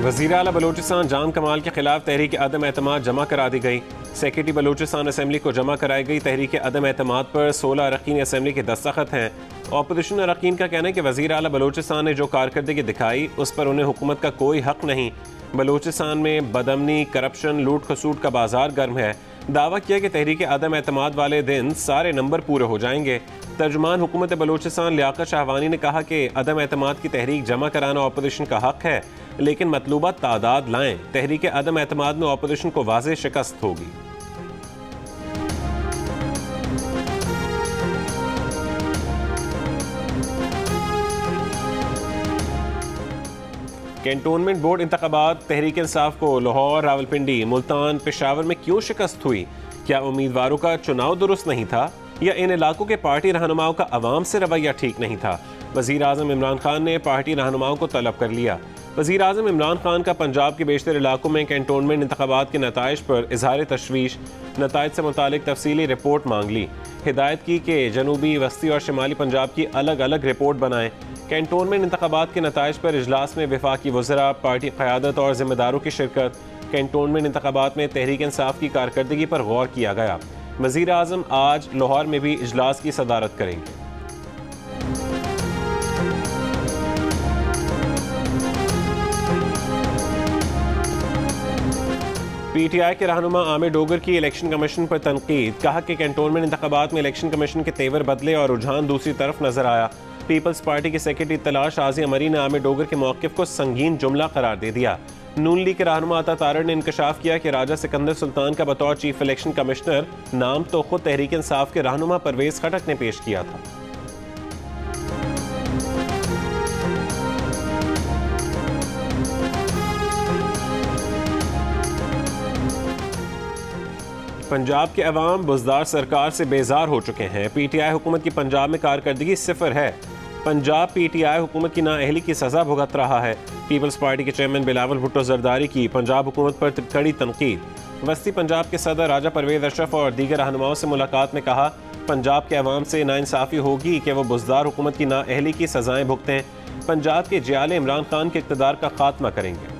वज़ीर आला बलोचिस्तान जान कमाल के खिलाफ तहरीक अदम एतमाद जमा करा दी गई। सेक्रेटरी बलोचिस्तान असम्बली को जमा कराई गई तहरीक अदम एतमाद पर 16 अरकान असम्बली के दस्तखत हैं। अपोजिशन अरकान का कहना है कि वज़ीर आला बलोचिस्तान ने जो कारकर्दगी दिखाई उस पर उन्हें हुकूमत का कोई हक नहीं। बलोचिस्तान में बदअमनी, करप्शन, लूट खसूट का बाजार गर्म है। दावा किया कि तहरीक अदम एतमाद वाले दिन सारे नंबर पूरे हो जाएंगे। तर्जुमान हुकूमत बलोचिस्तान लियाकत शाहवानी ने कहा कि अदम एतमाद की तहरीक जमा कराना अपोजिशन का हक है, लेकिन मतलूबा तादाद लाएं। तहरीक अदम एतमाद में अपोजिशन को वाज़ेह शिकस्त होगी। कैंटोनमेंट बोर्ड इंतखाबात तहरीक इंसाफ को लाहौर, रावलपिंडी, मुल्तान, पेशावर में क्यों शिकस्त हुई? क्या उम्मीदवारों का चुनाव दुरुस्त नहीं था या इन इलाकों के पार्टी रहनुमाओं का अवाम से रवैया ठीक नहीं था? वज़ीर आज़म इमरान खान ने पार्टी रहनुमाओं को तलब कर लिया। वज़ीर आज़म इमरान खान का पंजाब के बेशतर इलाकों में कैंटोनमेंट इंतखाबात के नताइज पर इजहार तशवीश, नताइज से मुतालिक तफसीली रिपोर्ट मांग ली। हिदायत की कि जनूबी, वस्ती और शिमाली पंजाब की अलग अलग रिपोर्ट बनाएं। कैंटोनमेंट इंतखाबात के नताइज पर इजलास में वफाकी वज़रा, पार्टी क़यादत और ज़िम्मेदारों की शिरकत। कैंटोनमेंट इंतखाबात में तहरीक इंसाफ की कारकर्दगी पर गौर किया गया। वज़ीर आज़म आज लाहौर में भी इजलास की सदारत करेंगे। पीटीआई के रहनुमा आमिर डोगर की इलेक्शन कमीशन पर तनकीद। कहा कि कैंटोनमेंट इंतखाबात में इलेक्शन कमीशन के तेवर बदले और रुझान दूसरी तरफ नजर आया। पीपल्स पार्टी के सेक्रेटरी तलाश आज़ी अमरी ने आमिर डोगर के मौक़िफ़ को संगीन जुमला करार दे दिया। नून लीग के रहनुमा अता तारड़ ने इंकशाफ किया कि राजा सिकंदर सुल्तान का बतौर चीफ इलेक्शन कमिश्नर नाम तो खुद तहरीक इंसाफ के रहनुमा परवेज खटक ने पेश किया था। पंजाब के अवाम बुज़दार सरकार से बेजार हो चुके हैं। पीटीआई हुकूमत की पंजाब में कारकर्दगी सिफर है। पंजाब पीटीआई हुकूमत की नाअहली की सज़ा भुगत रहा है। पीपल्स पार्टी के चेयरमैन बिलावल भुट्टो जरदारी की पंजाब हुकूमत पर कड़ी तनकीद। वस्ती पंजाब के सदर राजा परवेज अशरफ और दीगर रहनुमाओं से मुलाकात में कहा, पंजाब के अवाम से नाइंसाफ़ी होगी कि वो बुज़दार हुकूमत की नाअहली की सज़ाएँ भुगतें। पंजाब के जियाले इमरान खान के इक़्तिदार का खात्मा करेंगे।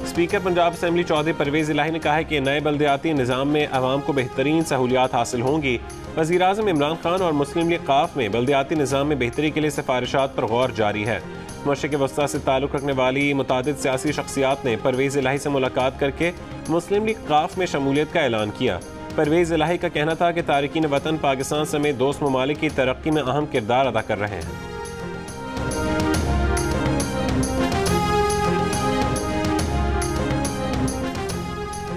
स्पीकर पंजाब असम्बली चौधरी परवेज इलाही ने कहा है कि नए बल्दियाती निज़ाम में अवाम को बेहतरीन सहूलियात हासिल होंगी। वज़ीर आज़म इमरान खान और मुस्लिम लीग काफ में बल्दियाती निज़ाम में बेहतरी के लिए सिफारिशात पर गौर जारी है। मशरिक़ वस्ता से ताल्लुक़ रखने वाली मुतादिद सियासी शख्सियात ने परवेज इलाही से मुलाकात करके मुस्लिम लीग काफ में शमूलियत का ऐलान किया। परवेज इलाही का कहना था कि तारिकीन वतन पाकिस्तान समेत दोस्त ममालिक की तरक्की में अहम किरदार अदा कर रहे हैं।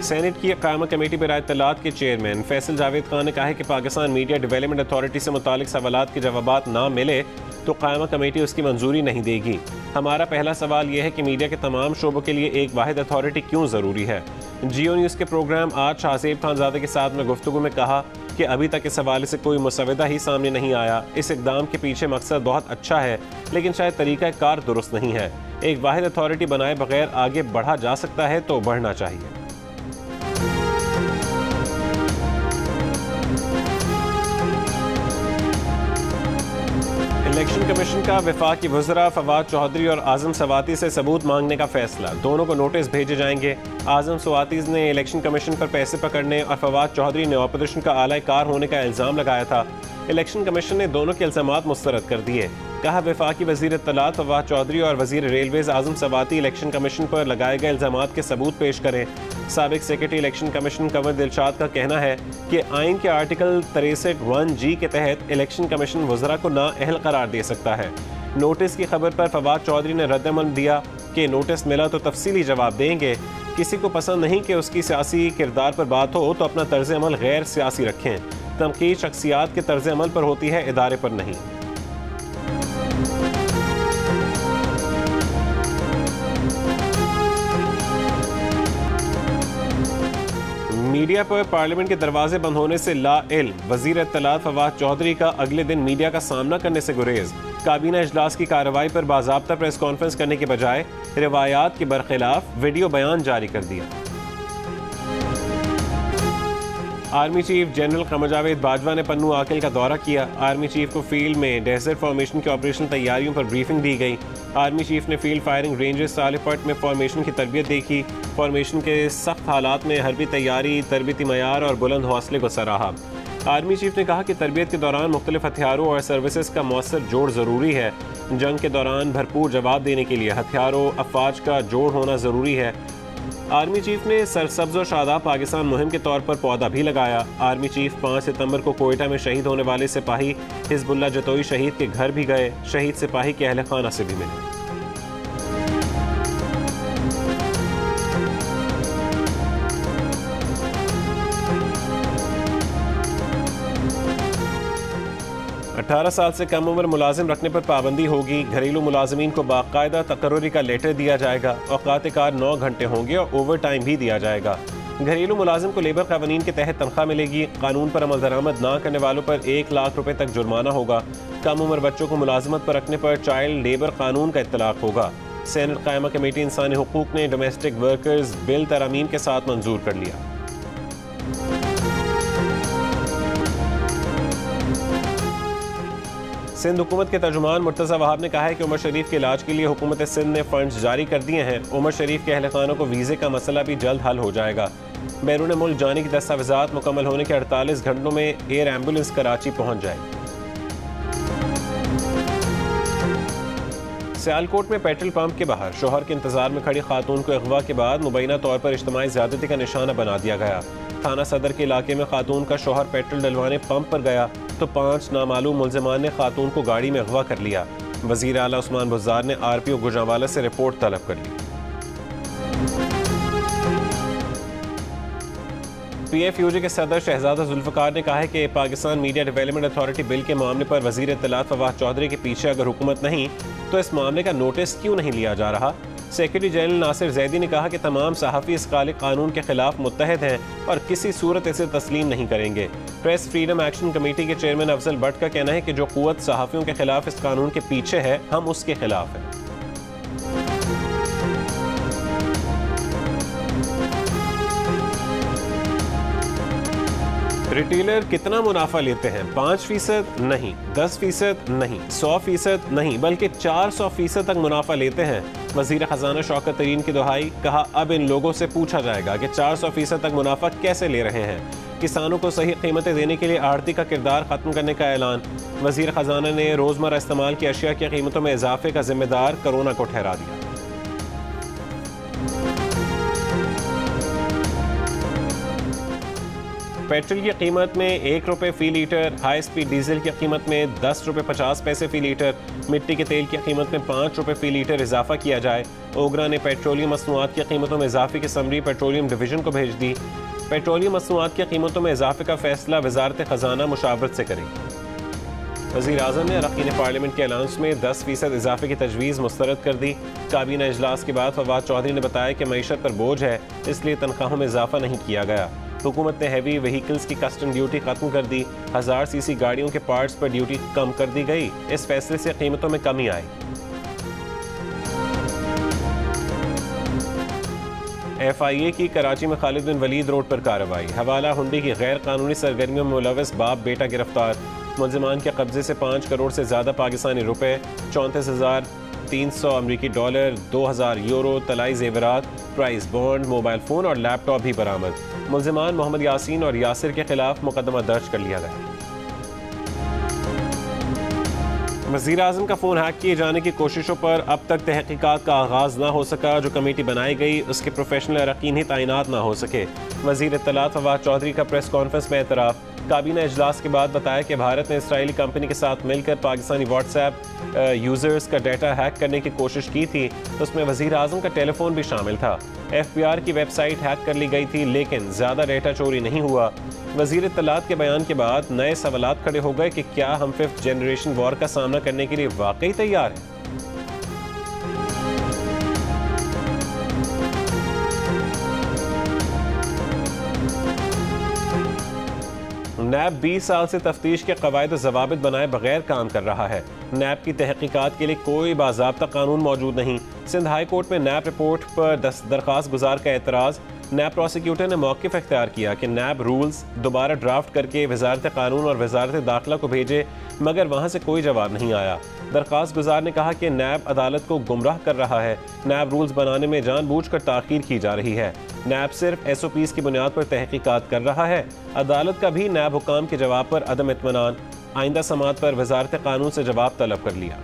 सेनेट की क़यामा कमेटी बराए इत्तलात के चेयरमैन फैसल जावेद खान ने कहा है कि पाकिस्तान मीडिया डेवलपमेंट अथॉरिटी से मुतालिक सवालात के जवाबात ना मिले तो क़यामा कमेटी उसकी मंजूरी नहीं देगी। हमारा पहला सवाल यह है कि मीडिया के तमाम शोबों के लिए एक वाहिद अथॉरिटी क्यों ज़रूरी है? जियो न्यूज़ के प्रोग्राम आज शाहज़ेब खानज़ादे के साथ में गुफ्तगू में कहा कि अभी तक इस हवाले से कोई मुसवदा ही सामने नहीं आया। इस इक़दाम के पीछे मकसद बहुत अच्छा है, लेकिन शायद तरीक़ा कार दुरुस्त नहीं है। एक वाहिद अथॉरिटी बनाए बगैर आगे बढ़ा जा सकता है तो बढ़ना चाहिए। इलेक्शन कमीशन का वफाकी वज़रा फवाद चौधरी और आज़म सवाती से सबूत मांगने का फैसला। दोनों को नोटिस भेजे जाएंगे। आज़म सवाती ने इलेक्शन कमीशन पर पैसे पकड़ने और फवाद चौधरी ने अपोजिशन का आला कार होने का इल्ज़ाम लगाया था। इलेक्शन कमीशन ने दोनों के इल्ज़ामात मुस्तरद कर दिए। कहा, वफाकी वज़ीर इत्तलात फवाद चौधरी और वज़ीर रेलवेज़ आज़म सवाती इलेक्शन कमीशन पर लगाए गए इल्ज़ामात के सबूत पेश करें। साबिक secretary election commission Kanwar Dilshad का कहना है कि आइन के आर्टिकल 63(1)G के तहत इलेक्शन कमीशन वज़रा को नाअहल करार दे सकता है। नोटिस की खबर पर फवाद चौधरी ने रद्दअमल दिया कि नोटिस मिला तो तफसीली जवाब देंगे। किसी को पसंद नहीं कि उसकी सियासी किरदार पर बात हो तो अपना तर्ज अमल गैर सियासी रखें। तनकीद शख्सियात के तर्ज अमल पर होती है, इदारे पर नहीं। मीडिया पर पार्लियामेंट के दरवाजे बंद होने से लाइल्म। वज़ीर इत्तलात फवाद चौधरी का अगले दिन मीडिया का सामना करने से गुरेज। काबीना इजलास की कार्रवाई पर बाज़ाब्ता प्रेस कॉन्फ्रेंस करने के बजाय रिवायात के बरखिलाफ वीडियो बयान जारी कर दिया। Army chief general Qamar Javed Bajwa ने पन्नू आकिल का दौरा किया। आर्मी चीफ को फील्ड में डेजर्ट फॉर्मेशन की ऑपरेशन तैयारियों पर ब्रीफिंग दी गई। आर्मी चीफ ने फील्ड फायरिंग रेंजेस सालेपट में फॉर्मेशन की तरबियत देखी। फॉर्मेशन के सख्त हालात में हरबी तैयारी, तरबियती मयार और बुलंद हौसले को सराहा। आर्मी चीफ ने कहा कि तरबियत के दौरान मुख्तलिफ हथियारों और सर्विसेज का मौसर जोड़ ज़रूरी है। जंग के दौरान भरपूर जवाब देने के लिए हथियारों अफवाज का जोड़ होना ज़रूरी है। आर्मी चीफ ने सरसब्ज और शादाब पाकिस्तान मुहिम के तौर पर पौधा भी लगाया। आर्मी चीफ 5 सितंबर को कोयटा में शहीद होने वाले सिपाही हिजबुल्लाह जतोई शहीद के घर भी गए। शहीद सिपाही के अहल खाना से भी मिले। अठारह साल से कम उम्र मुलाजिम रखने पर पाबंदी होगी। घरेलू मुलाजमीन को बाकायदा तकर्रुरी का लेटर दिया जाएगा। औकात कार 9 घंटे होंगे और ओवर टाइम भी दिया जाएगा। घरेलू मुलाजिम को लेबर कानून के तहत तनख्वाह मिलेगी। कानून पर अमल दरामद ना करने वालों पर 1 लाख रुपए तक जुर्माना होगा। कम उम्र बच्चों को मुलाजमत पर रखने पर चाइल्ड लेबर कानून का इत्तलाक होगा। सेनेट कायमा कमेटी इंसानी हुकूक ने डोमेस्टिक वर्कर्स बिल तरमीम के साथ मंजूर कर लिया। सिंध हुकूमत के तर्जुमान मुर्तज़ा वहाब ने कहा है कि उमर शरीफ के इलाज के लिए हुकूमत सिंध ने फंड्स जारी कर दिए हैं। उमर शरीफ के अहल खानों को वीज़े का मसला भी जल्द हल हो जाएगा। बैरून मुल्क जाने की दस्तावेज़ात मुकम्मल होने के 48 घंटों में एयर एम्बुलेंस कराची पहुँच जाएगी। सियालकोट में पेट्रोल पंप के बाहर शोहर के इंतजार में खड़ी खातून को अगवा के बाद मुबैना तौर पर इज्तिमाई ज़्यादती का निशाना बना दिया गया। थाना सदर के इलाके में खातून का शोहर पेट्रोल डलवाने पंप पर गया तो 5 नामालूम मुल्ज़िमान ने खातून को गाड़ी में अगवा कर लिया। वज़ीर आला उस्मान बुज़दार ने RPO गुजरांवाला से रिपोर्ट तलब कर ली। PFUJ के सदर शहजादा जुल्फ़िकार ने कहा है कि Pakistan media development authority bill के मामले पर वज़ीर इत्तलात फवाद चौधरी के पीछे अगर हुकूमत नहीं तो इस मामले का नोटिस क्यों नहीं लिया जा रहा। सेक्रेटरी जनरल नासिर जैदी ने कहा कि तमाम सहाफ़ी इस काले कानून के खिलाफ मुत्तहद हैं और किसी सूरत इसे तस्लीम नहीं करेंगे। प्रेस फ्रीडम एक्शन कमेटी के चेयरमैन अफजल भट्ट का कहना है कि जो कुव्वत सहाफ़ियों के खिलाफ इस कानून के पीछे है, हम उसके खिलाफ हैं। रिटेलर कितना मुनाफा लेते हैं? 5% नहीं, 10% नहीं, 100% नहीं, बल्कि 400% तक मुनाफा लेते हैं। वज़ीर ख़जाना शौकत तरीन की दुहाई, कहा अब इन लोगों से पूछा जाएगा कि 400% तक मुनाफा कैसे ले रहे हैं। किसानों को सही कीमतें देने के लिए आढ़ती का किरदार ख़त्म करने का ऐलान। वज़ीर ख़जाना ने रोज़मर्रा इस्तेमाल की अशिया की कीमतों में इजाफे का जिम्मेदार कोरोना को ठहरा दिया। पेट्रोल की कीमत में 1 रुपये फ़ी लीटर, हाई स्पीड डीजल की कीमत में 10 रुपये 50 पैसे फ़ी लीटर, मिट्टी के तेल की कीमत में 5 रुपये फ़ी लीटर इजाफा किया जाए। ओगरा ने पेट्रोलियम मसनूआत की कीमतों में इजाफे की समरी पेट्रोलियम डिवीज़न को भेज दी। पेट्रोलियम मसनूआत की कीमतों में इजाफे का फैसला वजारत ख़जाना मुशावरत से करेगी। वज़ीर आज़म ने अरकान पार्लियामेंट के अलाउंस में 10% इजाफे की तजवीज़ मुस्तरद कर दी। काबीना इजलास के बाद फवाद चौधरी ने बताया कि मईशत पर बोझ है, इसलिए तनख्वाहों में इजाफा नहीं किया गया। हुकूमत ने हैवी व्हीकल्स की कस्टम ड्यूटी खत्म कर दी। 1000 सीसी गाड़ियों के पार्ट्स पर ड्यूटी कम कर दी गई। इस फैसले से कीमतों में कमी आई। FIA की कराची में खालिद बिन वलीद रोड पर कार्रवाई। हवाला हुंडी की गैर कानूनी सरगर्मियों में मुलव्वस बाप बेटा गिरफ्तार। मुल्ज़िमान के कब्जे से 5 करोड़ से ज़्यादा पाकिस्तानी रुपए, 34,300 अमरीकी डॉलर, 2,000 यूरो, तलाई जेवरात, प्राइस बॉन्ड, मोबाइल फ़ोन और लैपटॉप भी बरामद। मुल्ज़िमान मोहम्मद यासीन और यासिर के खिलाफ मुकदमा दर्ज कर लिया गया। वज़ीर आज़म का फ़ोन हैक किए जाने की कोशिशों पर अब तक तहकीकात का आगाज़ ना हो सका। जो कमेटी बनाई गई उसके प्रोफेशनल अरकान ही तैनात ना हो सके। वज़ीर इत्तलात फवाद चौधरी का प्रेस कॉन्फ्रेंस में एतराफ़। काबीना इजलास के बाद बताया कि भारत ने इसराइली कंपनी के साथ मिलकर पाकिस्तानी व्हाट्सएप यूज़र्स का डाटा हैक करने की कोशिश की थी। उसमें वज़ीर आज़म का टेलीफोन भी शामिल था। FBR की वेबसाइट हैक कर ली गई थी, लेकिन ज़्यादा डाटा चोरी नहीं हुआ। वज़ीर इत्तलात के बयान के बाद नए सवालात खड़े हो गए कि क्या हम 5th जनरेशन वॉर का सामना करने के लिए वाकई तैयार हैं? नैब 20 साल से तफ्तीश के कवायद ज़वाबित बनाए बगैर काम कर रहा है। नैब की तहकीकात के लिए कोई बाज़ाब्ता कानून मौजूद नहीं। सिंध हाई कोर्ट में नैब रिपोर्ट पर दरख्वास्त गुजार का एतराज़। नैब प्रोसिक्यूटर ने मौक़िफ़ इख्तियार किया कि नैब रूल्स दोबारा ड्राफ्ट करके वजारत कानून और वजारत दाखिला को भेजे, मगर वहाँ से कोई जवाब नहीं आया। दरख्वास्त गुजार ने कहा कि नैब अदालत को गुमराह कर रहा है। नैब रूल्स बनाने में जानबूझकर ताख़ीर की जा रही है। नैब सिर्फ SOPs की बुनियाद पर तहकीकात कर रहा है। अदालत का भी नैब हुकाम के जवाब पर अदम इत्मीनान। आइंदा समाअत पर वजारत कानून से जवाब तलब कर लिया।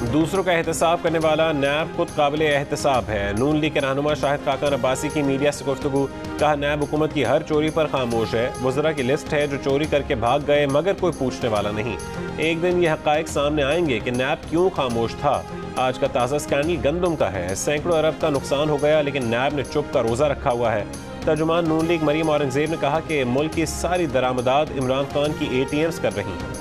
दूसरों का एहतसाब करने वाला नैब खुद काबिल एहतसाब है। नून लीग के रहनुमा शाहिद खाकन अब्बासी की मीडिया से गुफ्तगू। कहा, नैब हुकूमत की हर चोरी पर खामोश है। वज़रा की लिस्ट है जो चोरी करके भाग गए, मगर कोई पूछने वाला नहीं। एक दिन ये हक़ाइक़ सामने आएंगे कि नैब क्यों खामोश था। आज का ताज़ा स्कैंडल गंदम का है। सैकड़ों अरब का नुकसान हो गया, लेकिन नैब ने चुप का रोज़ा रखा हुआ है। तर्जुमान नून लीग मरीम औरंगजेब ने कहा कि मुल्क की सारी दरामदात इमरान खान की ATMs कर रही हैं।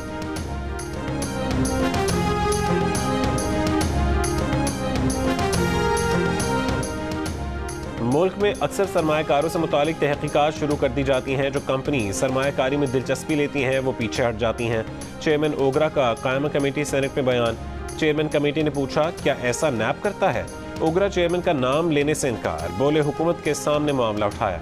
मुल्क में अक्सर सरमायाकारों से मुतालिक तहकीकात शुरू कर दी जाती हैं। जो कंपनी सरमायाकारी में दिलचस्पी लेती हैं वो पीछे हट जाती हैं। चेयरमैन ओगरा का कायमा कमेटी सेनेट में बयान। चेयरमैन कमेटी ने पूछा, क्या ऐसा नैब करता है? ओगरा चेयरमैन का नाम लेने से इनकार। बोले, हुकूमत के सामने मामला उठाया।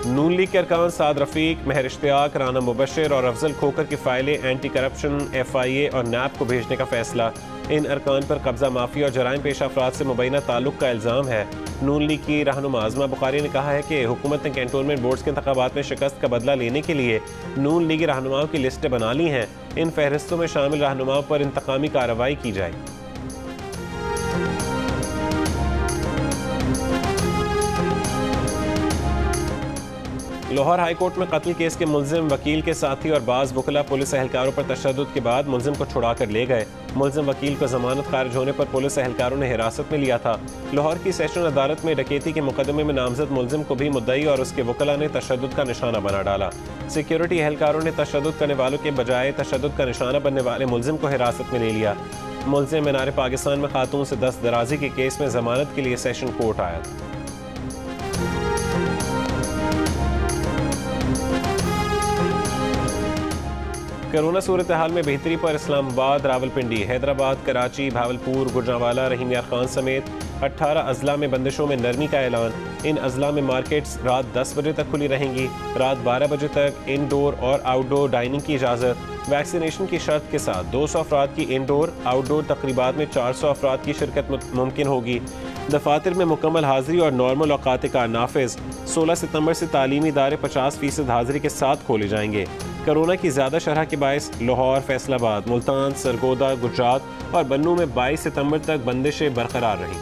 नून लीग के अरकान साद रफीक, महर इश्तियाक, राना मुबशिर और अफजल खोकर की फाइलें एंटी करप्शन FIA और नैब को भेजने का फैसला। इन अरकान पर कब्जा माफिया और जराइम पेशा अफराद से मुबैना ताल्लुक का इल्ज़ाम है। नून लीग की रहनुमा आज़मा बुखारी ने कहा है कि हुकूमत ने कैंटोनमेंट बोर्ड्स के इंतखाबात में शिकस्त का बदला लेने के लिए नून लीगी रहनुमाओं की लिस्टें बना ली हैं। इन फहरिस्तों में शामिल रहनुमाओं पर इंतकामी कार्रवाई की जाएगी। लाहौर हाई कोर्ट में कत्ल केस के मुल्जिम वकील के साथी और बाज़ वकला पुलिस एहलकारों पर तशद्दुद के बाद मुल्जिम को छुड़ा कर ले गए। मुल्जिम वकील को जमानत खारिज होने पर पुलिस एहलकारों ने हिरासत में लिया था। लाहौर की सेशन अदालत में डकैती के मुकदमे में नामजद मुल्जिम को भी मुद्दई और उसके वकला ने तशद्दुद का निशाना बना डाला। सिक्योरिटी एहलकारों ने तशद्दुद करने वालों के बजाय तशद्दुद का निशाना बनने वाले मुल्जिम को हिरासत में ले लिया। मुल्जिम मीनार पाकिस्तान में खातून से दस्त दराजी के केस में जमानत के लिए सेशन कोर्ट आया था। कोरोना सूरत हाल में बेहतरी पर इस्लामाबाद, रावलपिंडी, हैदराबाद, कराची, भावलपुर, गुजरांवाला, रहीम यार खान समेत 18 अजला में बंदिशों में नरमी का ऐलान। इन अजला में मार्केट्स रात 10 बजे तक खुली रहेंगी। रात 12 बजे तक इनडोर और आउटडोर डाइनिंग की इजाज़त। वैक्सीनेशन की शर्त के साथ 200 अफराद की इनडोर आउटडोर तकरीबात में 400 अफराद की शिरकत मुमकिन होगी। दफातर में मुकम्मल हाजिरी और नॉर्मल औकात कार नाफिज। 16 सितंबर से तालीमी इदारे 50% हाजिरी के साथ खोले जाएंगे। कोरोना की ज़्यादा शरह के बायस लाहौर, फैसलाबाद, मुल्तान, सरगोदा, गुजरात और बन्नू में 22 सितंबर तक बंदिशें बरकरार रहीं।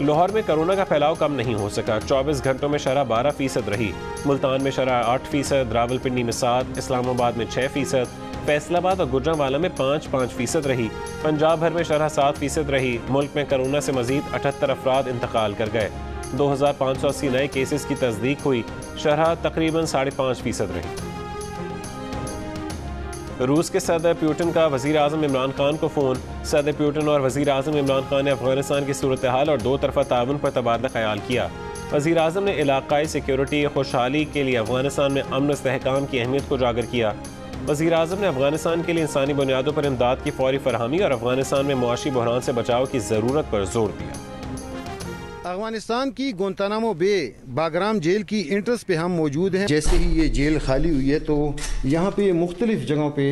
लाहौर में कोरोना का फैलाव कम नहीं हो सका। 24 घंटों में शरह 12% रही। मुल्तान में शरह 8%, रावलपिंडी में 7%, इस्लामाबाद में 6%, फैसलाबाद और गुजरांवाला में 5% रही। पंजाब भर में शरह 7% रही। मुल्क में कोरोना से मजीद 78 अफराद इंतकाल कर गए। 2580 नए केसेस की तस्दीक हुई। शरह तकरीबन 5.5% रही। रूस के सदर पुतिन का वज़ीर आज़म इमरान खान को फ़ोन। सदर पुतिन और वज़ीर आज़म इमरान खान ने अफगानिस्तान की सूरत हाल और दो तरफ़ा ताउन पर तबादला ख्याल किया। वज़ीर आज़म ने इलाक़ाई सिक्योरिटी खुशहाली के लिए अफगानिस्तान में अमन इस्तेहकाम की अहमियत को उजागर किया। वज़ीर आज़म ने अफगानिस्तान के लिए इंसानी बुनियादों पर इमदाद की फौरी फरहमी और अफगानिस्तान में मुआशी बहरान से बचाव की ज़रूरत पर जोर दिया। अफगानिस्तान की गुंतानामो बे बागराम जेल की इंट्रेंस पे हम मौजूद हैं। जैसे ही ये जेल खाली हुई है तो यहाँ पे मुख्तलिफ जगहों पे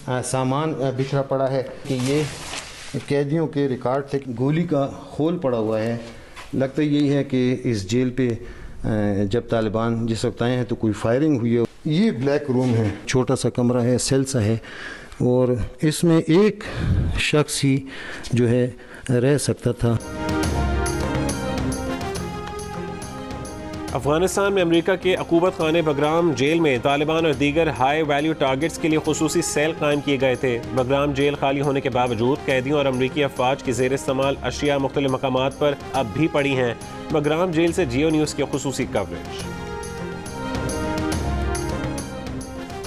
सामान बिखरा पड़ा है कि ये कैदियों के रिकॉर्ड थे। गोली का होल पड़ा हुआ है। लगता यही है कि इस जेल पे जब तालिबान जिस वक्त आए हैं तो कोई फायरिंग हुई है। ये ब्लैक रूम है, छोटा सा कमरा है, सेल सा है और इसमें एक शख्स ही जो है रह सकता था। अफगानिस्तान में अमेरिका के अकूबत खाने बगराम जेल में तालिबान और दीगर हाई वैल्यू टारगेट्स के लिए खुसूसी सेल कायम किए गए थे। बगराम जेल खाली होने के बावजूद कैदियों और अमरीकी अफवाज की ज़ेर इस्तेमाल अशिया मुख्तलिफ मकामात पर अब भी पड़ी हैं। बगराम जेल से जियो न्यूज़ की खुसूसी कवरेज।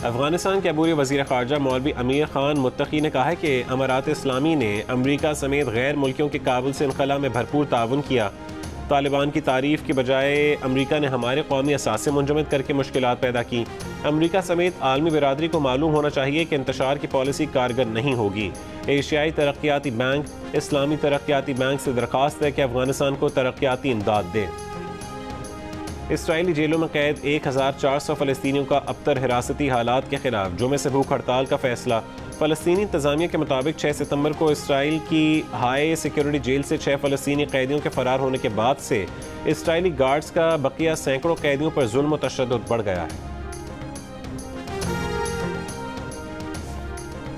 अफगानिस्तान के अबूरी वज़ीर ख़ारजा मौलवी अमीर खान मुत्तकी ने कहा है कि अमारात इस्लामी ने अमरीका समेत गैर मुल्कियों के काबुल से इनखला में भरपूर ताउन किया। तालिबान की तारीफ के बजाय अमरीका ने हमारे कौमी असासे मुंजमद करके मुश्किलात पैदा की। अमरीका समेत आलमी बिरादरी को मालूम होना चाहिए कि इंतशार की पॉलिसी कारगर नहीं होगी। एशियाई तरक्याती बैंक इस्लामी तरक्याती बैंक से दरख्वास्त है कि अफगानिस्तान को तरक्याती इमदाद दे। इसराइली जेलों में कैद 1400 फ़लस्तीनियों का अबतर हिरासती हालात के खिलाफ जुमे से भूख हड़ताल का फैसला। फ़लस्तीनी इंतज़ामिया के मुताबिक 6 सितंबर को इसराइल की हाई सिक्योरिटी जेल से 6 फ़लस्तीनी कैदियों के फ़रार होने के बाद से इसराइली गार्ड्स का बकिया सैकड़ों कैदियों पर जुल्म व तशद्दुद बढ़ गया है।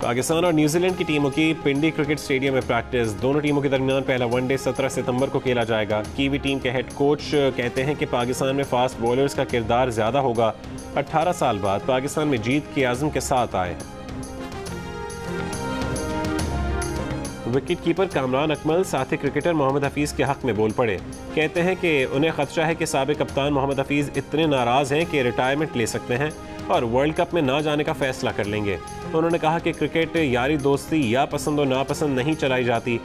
पाकिस्तान और न्यूजीलैंड की टीमों की पिंडी क्रिकेट स्टेडियम में प्रैक्टिस। दोनों टीमों के दरमियान पहला वनडे 17 सितंबर को खेला जाएगा। कीवी टीम के हेड कोच कहते हैं कि पाकिस्तान में फास्ट बॉलर्स का किरदार ज़्यादा होगा। 18 साल बाद पाकिस्तान में जीत के आज़म के साथ आए हैं। विकेट कीपर कामरान अकमल साथी क्रिकेटर मोहम्मद हफीज़ के हक में बोल पड़े। कहते हैं कि उन्हें खदशा है कि साबिक कप्तान मोहम्मद हफीज़ इतने नाराज़ हैं कि रिटायरमेंट ले सकते हैं और वर्ल्ड कप में ना जाने का फैसला कर लेंगे। उन्होंने कहा कि क्रिकेट यारी दोस्ती या पसंद और नापसंद नहीं चलाई जाती।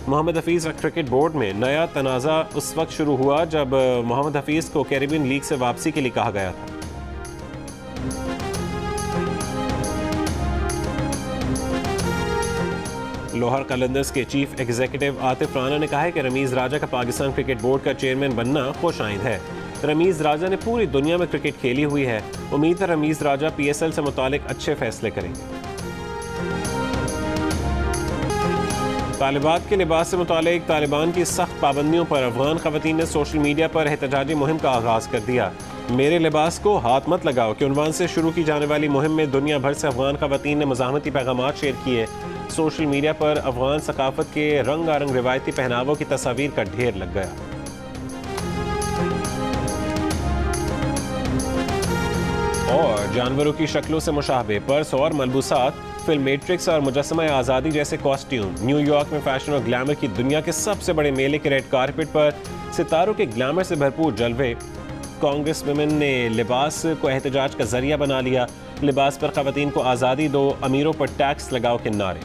मोहम्मद हफीज़ क्रिकेट बोर्ड में नया तनाज़ा उस वक्त शुरू हुआ जब मोहम्मद हफीज़ को कैरिबियन लीग से वापसी के लिए कहा गया था। लोहर कलंदर्स के चीफ एग्जीक्यूटिव आतिफ राना ने कहा है कि रमीज़ राजा का पाकिस्तान क्रिकेट बोर्ड का चेयरमैन बनना खुशाइंद है। रमीज़ राजा ने पूरी दुनिया में क्रिकेट खेली हुई है। उम्मीद है रमीज़ राजा PSL से मुतालिक अच्छे फैसले करेंगे। तालिबात के लिबास से मुतालिक तालिबान की सख्त पाबंदियों पर अफगान ख़वातीन ने सोशल मीडिया पर एहतजाजी मुहिम का आगाज़ कर दिया। मेरे लिबास को हाथ मत लगाओ के उन्वान से शुरू की जाने वाली मुहिम में दुनिया भर से अफगान ख़वातीन ने मज़ाहमती पैगामात शेयर किए। सोशल मीडिया पर अफगान सकाफत के रंगारंग रिवायती पहनावों की तस्वीर का ढेर लग गया। और जानवरों की शक्लों से मुशाबे पर्स और मलबूसात, फिल्म मैट्रिक्स और मुजस्समा आज़ादी जैसे कॉस्ट्यूम। न्यूयॉर्क में फैशन और ग्लैमर की दुनिया के सबसे बड़े मेले के रेड कारपेट पर सितारों के ग्लैमर से भरपूर जलवे। कांग्रेस वुमेन ने लिबास को एहतजाज का जरिया बना लिया। लिबास पर ख़वातीन को आज़ादी दो, अमीरों पर टैक्स लगाओ के नारे।